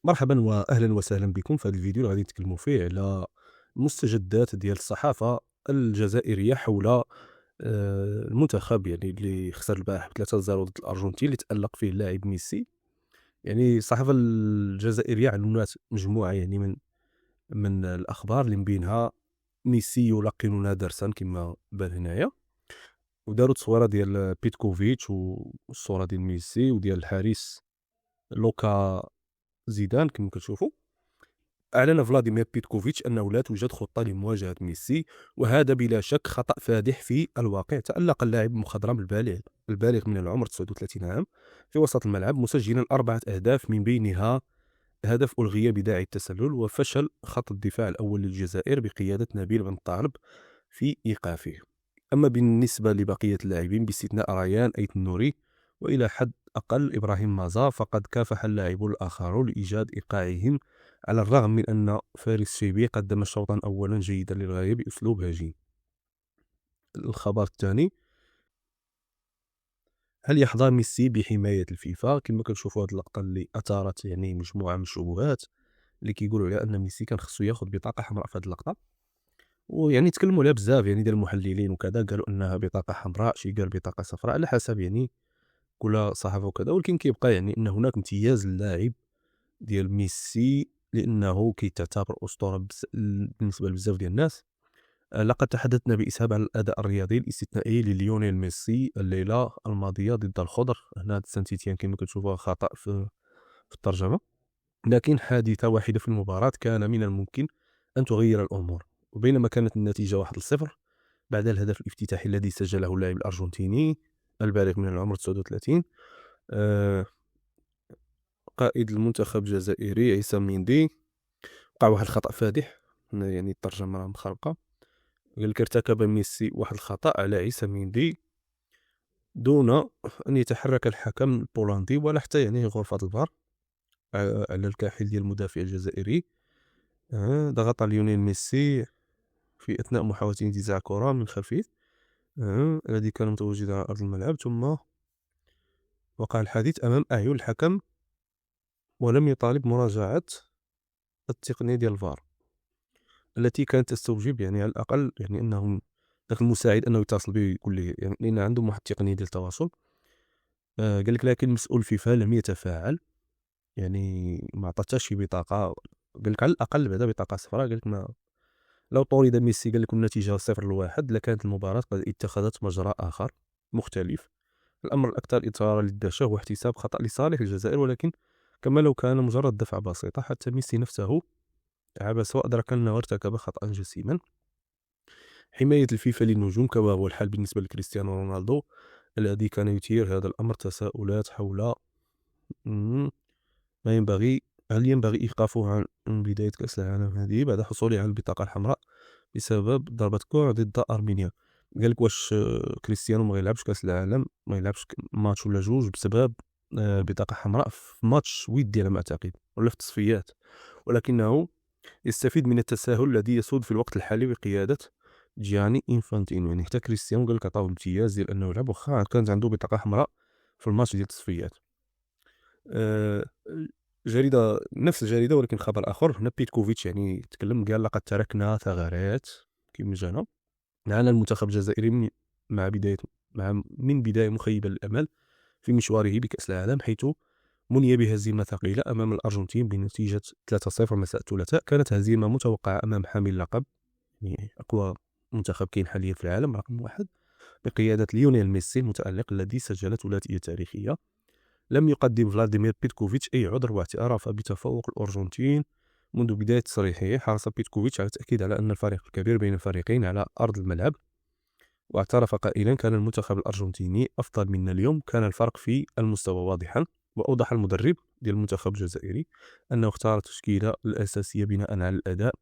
مرحبا واهلا وسهلا بكم في هذا الفيديو اللي غادي نتكلموا فيه على المستجدات ديال الصحافه الجزائريه حول المنتخب يعني اللي خسر البارح ب 3-0 ضد الارجنتين اللي تالق فيه اللاعب ميسي. يعني الصحافه الجزائريه علمت مجموعه يعني من الاخبار اللي من بينها ميسي يلقننا درسا كما بان هنايا، وداروا تصويره ديال بيتكوفيتش والصوره ديال ميسي وديال الحارس لوكا زيدان كما كتشوفوا. أعلن فلاديمير بيتكوفيتش أنه لا توجد خطة لمواجهة ميسي، وهذا بلا شك خطأ فادح في الواقع. تألق اللاعب المخضرم البالغ من العمر 39 عام في وسط الملعب مسجلا 4 أهداف، من بينها هدف ألغي بداعي التسلل، وفشل خط الدفاع الأول للجزائر بقيادة نبيل بن طالب في إيقافه. أما بالنسبة لبقية اللاعبين باستثناء ريان أيت النوري وإلى حد أقل إبراهيم مازا، فقد كافح اللاعبون الآخرون لإيجاد إيقاعهم، على الرغم من أن فارس شيبي قدم شوطا أولا جيدا للغاية بأسلوب هجين. الخبر الثاني: هل يحظى ميسي بحماية الفيفا؟ كما كنشوفوا هذه اللقطة اللي أثارت يعني مجموعة من الشبهات اللي كيقولوا على أن ميسي كان خصو ياخذ بطاقة حمراء في هذه اللقطة، ويعني تكلموا عليها بزاف يعني ديال المحللين وكذا، قالوا انها بطاقه حمراء، شي قال بطاقه صفراء، على حسب يعني كل صحافه وكذا. ولكن كيبقى يعني ان هناك امتياز للاعب ديال ميسي لانه كيتعتبر اسطوره بالنسبه لبزاف ديال الناس. لقد تحدثنا باسهاب عن الاداء الرياضي الاستثنائي لليونيل ميسي الليله الماضيه ضد الخضر، هنا سانت إتيان كما كتشوفوا خطا في الترجمه، لكن حادثة واحدة في المباراة كان من الممكن أن تغير الأمور. وبينما كانت النتيجة 1-0 بعد الهدف الافتتاحي الذي سجله اللاعب الأرجنتيني البالغ من العمر 39، آه، قائد المنتخب الجزائري عيسى ميندي، وقع واحد الخطأ فادح. هنا يعني الترجمة راه مخربقة. قال لك: ارتكب ميسي واحد الخطأ على عيسى ميندي دون أن يتحرك الحكم البولندي ولا حتى يعني غرفة الفار على الكاحل ديال المدافع الجزائري. ضغط ليونيل ميسي في أثناء محاولة انتزاع كرة من الخلفية الذي كان متواجدا على أرض الملعب، ثم وقع الحادث أمام أعين الحكم ولم يطالب مراجعة التقنية ديال الفار التي كانت تستوجب يعني على الأقل يعني أنه ذاك المساعد أنه يتصل به يقول له يعني لأن عندهم واحد التقنية ديال التواصل. قال لك لكن مسؤول فيفا لم يتفاعل، يعني ما عطاتش شي بطاقة. قال لك على الأقل بعدا بطاقة صفراء. قال لك ما لو طورد ميسي قال لكم النتيجة 0-1 لكانت المباراة قد اتخذت مجرى آخر مختلف. الأمر الأكثر إثارة للدهشة هو احتساب خطأ لصالح الجزائر، ولكن كما لو كان مجرد دفعة بسيطة. حتى ميسي نفسه عبس وأدرك أنه ارتكب خطأ جسيما. حماية الفيفا للنجوم كما هو الحال بالنسبة لكريستيانو رونالدو الذي كان يثير هذا الأمر تساؤلات حول مم، ما ينبغي هل ينبغي إيقافه عن بداية كأس العالم هذه بعد حصوله على البطاقة الحمراء بسبب ضربة كوع ضد أرمينيا. قال لك واش كريستيانو ما يلعبش كأس العالم، ما يلعبش ماتش ولا جوج بسبب بطاقة حمراء في ماتش ودي على ما أعتقد ولا في التصفيات، ولكنه يستفيد من التساهل الذي يسود في الوقت الحالي بقيادة جياني إنفانتينو. يعني حتى كريستيانو قال لك عطاوه امتياز ديال أنه يلعب واخا كانت عنده بطاقة حمراء في الماتش ديال التصفيات. آه، جريدة نفس الجريدة ولكن خبر آخر، هنا بيتكوفيتش يعني تكلم قال: لقد تركنا ثغرات كما جانا معنا المنتخب الجزائري من بداية مخيبة للأمل في مشواره بكأس العالم، حيث مني بهزيمة ثقيلة أمام الأرجنتين بنتيجة 3-0 مساء الثلاثاء. كانت هزيمة متوقعة أمام حامل اللقب، يعني أقوى منتخب كاين حاليا في العالم رقم 1 بقيادة ليونيل ميسي المتألق الذي سجل ثلاثية تاريخية. لم يقدم فلاديمير بيتكوفيتش أي عذر واعترف بتفوق الأرجنتين منذ بداية تصريحه. حرص بيتكوفيتش على التأكيد على أن الفرق الكبير بين الفريقين على أرض الملعب، واعترف قائلا: كان المنتخب الأرجنتيني أفضل منا اليوم، كان الفرق في المستوى واضحا. وأوضح المدرب ديال المنتخب الجزائري أنه اختار التشكيلة الأساسية بناء على الأداء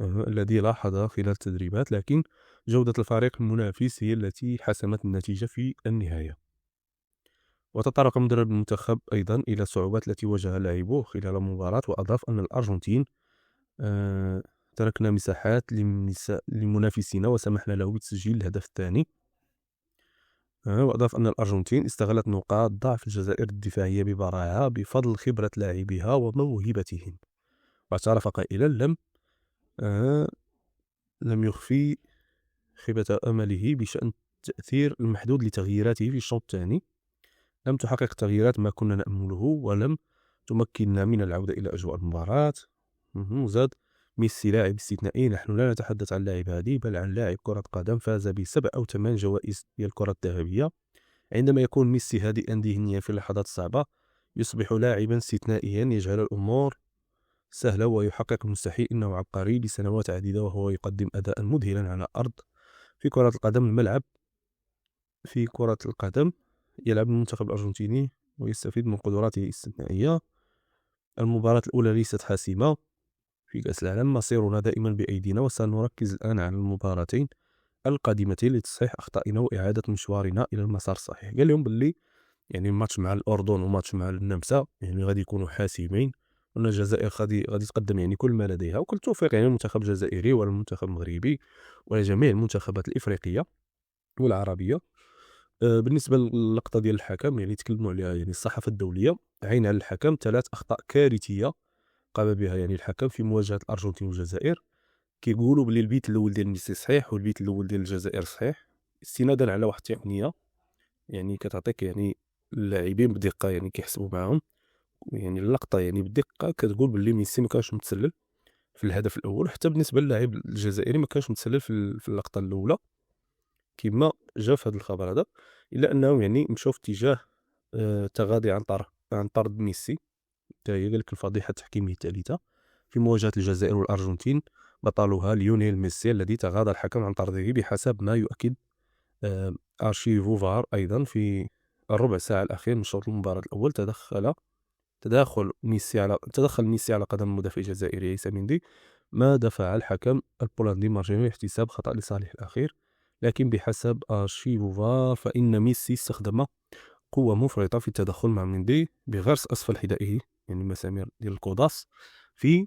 الذي لاحظ خلال التدريبات، لكن جودة الفريق المنافس هي التي حسمت النتيجة في النهاية. وتطرق مدرب المنتخب أيضا إلى الصعوبات التي واجه لاعبوه خلال المباراة، وأضاف أن الأرجنتين تركنا مساحات لمنافسنا وسمحنا له بتسجيل الهدف الثاني. وأضاف أن الأرجنتين استغلت نقاط ضعف الجزائر الدفاعية ببراعة بفضل خبرة لاعبيها وموهبتهم، واعترف قائلا آه، لم يخفي خيبة أمله بشأن التأثير المحدود لتغييراته في الشوط الثاني. لم تحقق تغييرات ما كنا نأمله ولم تمكننا من العودة إلى أجواء المباراة. زاد ميسي لاعب استثنائي، نحن لا نتحدث عن لاعب هادي بل عن لاعب كرة قدم فاز ب7 أو 8 جوائز ديال الكرة الذهبية. عندما يكون ميسي هادئا ذهنيا في اللحظات الصعبة يصبح لاعبا استثنائيا يجعل الأمور سهلة ويحقق المستحيل. إنه عبقري لسنوات عديدة وهو يقدم أداء مذهلا على أرض في كرة القدم. الملعب في كرة القدم يلعب المنتخب الأرجنتيني ويستفيد من قدراته الاستثنائية. المباراة الأولى ليست حاسمة في كأس العالم، مصيرنا دائما بأيدينا وسنركز الآن على المباراتين القادمتين لتصحيح أخطائنا وإعادة مشوارنا إلى المسار الصحيح. قال لهم باللي يعني الماتش مع الأردن وماتش مع النمسا يعني غادي يكونوا حاسمين، وأن الجزائر غادي تقدم يعني كل ما لديها، وكل التوفيق يعني المنتخب الجزائري والمنتخب المغربي ولجميع المنتخبات الإفريقية والعربية. بالنسبة للقطة ديال الحكم يعني تكلموا عليها يعني الصحافة الدولية، عين على الحكم 3 أخطاء كارثية قام بها يعني الحكم في مواجهة الأرجنتين والجزائر. كيقولوا بلي البيت الأول ديال ميسي صحيح والبيت الأول ديال الجزائر صحيح، استنادا على واحد التقنية يعني كتعطيك يعني اللاعبين بدقة يعني كيحسبوا معاهم، يعني اللقطة يعني بدقة كتقول بلي ميسي ما كانش متسلل في الهدف الأول، حتى بالنسبة للاعب الجزائري ما كانش متسلل في اللقطة الأولى كما جا في هذا الخبر هذا، إلا أنهم يعني مشاو في اتجاه تغاضي عن طرد ميسي. حتى هي قال لك الفضيحة التحكيمية الثالثة في مواجهة الجزائر والأرجنتين بطلها ليونيل ميسي الذي تغاضى الحكم عن طرده بحسب ما يؤكد أرشيفو فار. أيضا في الربع ساعة الأخير من شوط المباراة الأول تدخل ميسي على قدم المدافع الجزائري عيسى مندي، ما دفع الحكم البولندي مارجينو احتساب خطأ لصالح الأخير. لكن بحسب أرشيفو فار فإن ميسي استخدم قوة مفرطة في التدخل مع مندي بغرس أسفل حذائه يعني مسامير ديال القوضاس في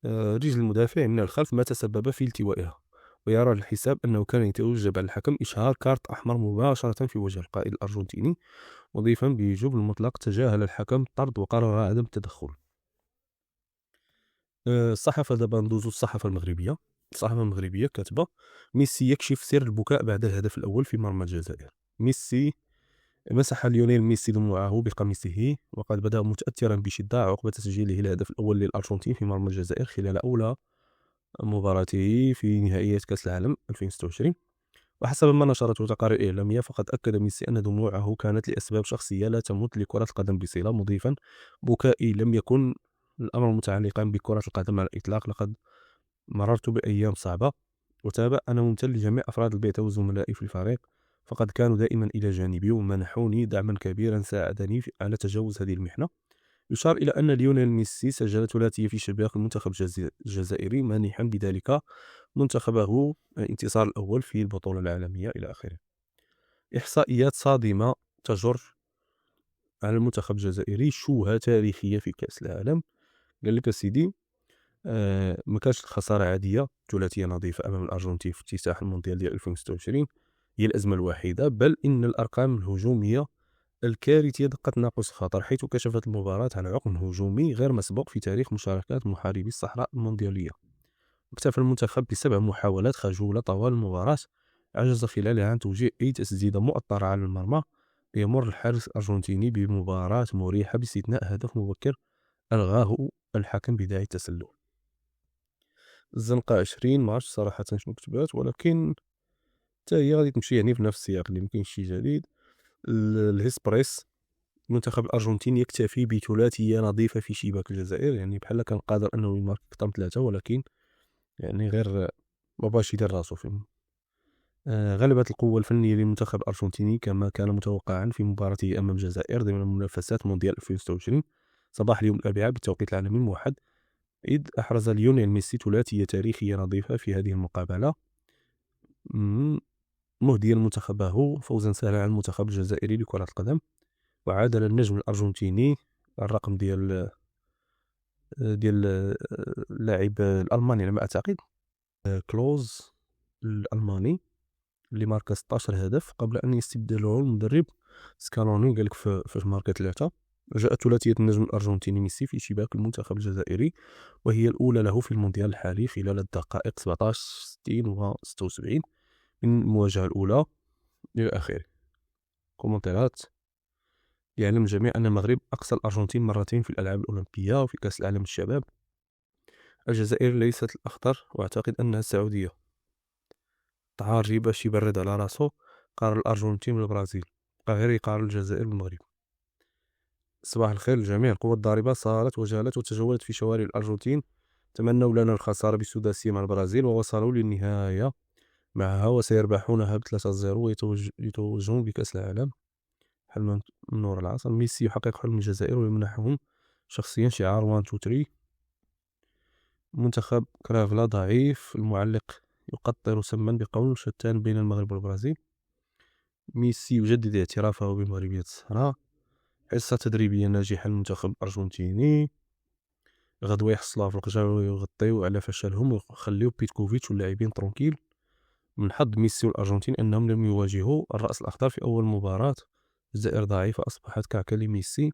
رجل المدافع من الخلف، ما تسبب في التوائها. ويرى الحساب أنه كان يتوجب على الحكم إشهار كارت أحمر مباشرة في وجه القائد الأرجنتيني، مضيفا بوجوب المطلق تجاهل الحكم الطرد وقرر عدم التدخل. الصحافة دابا ندوزو الصحافة المغربية كاتبة ميسي يكشف سر البكاء بعد الهدف الأول في مرمى الجزائر. ميسي مسح ليونيل ميسي دموعه بقميصه وقد بدأ متأثرا بشدة عقب تسجيله الهدف الأول للأرجنتين في مرمى الجزائر خلال أولى مباراته في نهائيات كأس العالم 2026. وحسب ما نشرته تقارير إعلامية فقد أكد ميسي أن دموعه كانت لأسباب شخصية لا تمت لكرة القدم بصلة، مضيفا بكائي لم يكن الأمر متعلقا بكرة القدم على الإطلاق، لقد مررت بأيام صعبة. وتابع أنا ممتن لجميع أفراد البعثة وزملائي في الفريق فقد كانوا دائما إلى جانبي ومنحوني دعما كبيرا ساعدني على تجاوز هذه المحنة. يشار إلى أن ليونيل ميسي سجل ثلاثية في شباك المنتخب الجزائري مانحا بذلك منتخبه الانتصار الأول في البطولة العالمية إلى آخره. إحصائيات صادمة تجر على المنتخب الجزائري، شوهة تاريخية في كأس العالم. قال لك سيدي ما كانش الخسارة عادية، ثلاثية نظيفة أمام الأرجنتين في افتتاح المونديال ديال 2026 هي الأزمة الوحيدة، بل إن الأرقام الهجومية الكارثية دقت ناقوس خطر، حيث كشفت المباراة عن عقم هجومي غير مسبوق في تاريخ مشاركات محاربي الصحراء المونديالية. اكتفى المنتخب ب7 محاولات خجولة طوال المباراة عجز خلالها عن توجيه أي تسديدة مؤطرة على المرمى، ليمر الحارس الأرجنتيني بمباراة مريحة باستثناء هدف مبكر ألغاه الحكم بداعي التسلل. الزنقة 20 ما عرفتش صراحة شنو كتبات، ولكن حتى هي غادي تمشي يعني في نفس السياق اللي مكاينش شي جديد. الهيسبريس المنتخب الأرجنتيني يكتفي بثلاثية نظيفة في شباك الجزائر، يعني بحال كان قادر أنه يمارك أكثر من 3 ولكن يعني غير مبغاش يدير راسو فيهم. غلبت القوة الفنية للمنتخب الأرجنتيني كما كان متوقعا في مباراته أمام الجزائر ضمن منافسات مونديال 2026 صباح اليوم الأربعاء بالتوقيت العالمي الموحد، إذ أحرز ليونيل ميسي ثلاثية تاريخية نظيفة في هذه المقابلة، مهديا منتخبه فوزا سهلا على المنتخب الجزائري لكرة القدم. وعادل النجم الأرجنتيني الرقم ديال اللاعب الألماني على ما أعتقد كلوز الألماني اللي ماركا 16 هدف قبل أن يستبدله المدرب سكالوني. قالك فاش ماركا 3 جاءت ثلاثية النجم الأرجنتيني ميسي في شباك المنتخب الجزائري، وهي الأولى له في المونديال الحالي خلال الدقائق 17 60 و 76 من المواجهة الأولى إلى آخره. كومنتيرات: يعلم الجميع أن المغرب أقصى الأرجنتين مرتين في الألعاب الأولمبية وفي كأس العالم للشباب. الجزائر ليست الأخطر، وأعتقد أنها السعودية. تعارجي باش يبرد على راسو، قارن الأرجنتين بالبرازيل، بقى غير يقارن الجزائر بالمغرب. صباح الخير للجميع. القوى الضاربة صارت وجالت وتجولت في شوارع الأرجنتين، تمنوا لنا الخسارة بسداسية مع البرازيل ووصلوا للنهاية معها وسيربحونها ب3-0 ويتوجون بكأس العالم. حلم من نور العصر. ميسي يحقق حلم الجزائر ويمنحهم شخصيا شعار 1 2 3. منتخب كرافلا ضعيف. المعلق يقطر سما بقول شتان بين المغرب والبرازيل. ميسي يجدد اعترافه بمغربية الصحراء. حصة تدريبية ناجحة للمنتخب الأرجنتيني. غدوة يحصلوها في القجر ويغطيو على فشلهم ويخليو بيتكوفيتش واللاعبين ترونكيل. من حظ ميسي والأرجنتين أنهم لم يواجهوا الرأس الأخضر في أول مباراة. الجزائر ضعيفة أصبحت كعكة لميسي.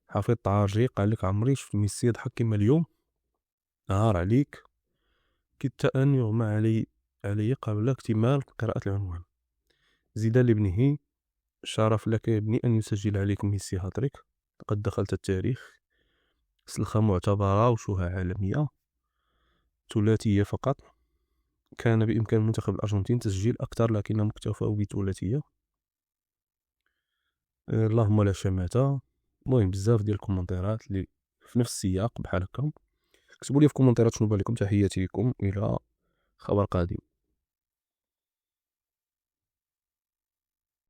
حفيظ طارجي قال لك عمري شفت ميسي يضحك كيما اليوم. نهار عليك، كدت أن يغمى علي قبل اكتمال قراءة العنوان. زيدان لابنه: شرف لك يا ابني أن يسجل عليك ميسي هاتريك، لقد دخلت التاريخ. سلخة معتبرة وشوهة عالمية. ثلاثية فقط. كان بإمكان منتخب الأرجنتين تسجيل أكثر لكنهم اكتفوا بثلاثية. اللهم لا شماتة. المهم بزاف ديال الكومنتيرات اللي في نفس السياق بحال هكا. اكتبوا لي في الكومنتيرات شنو بالكم. تحياتي لكم، إلى خبر قادم.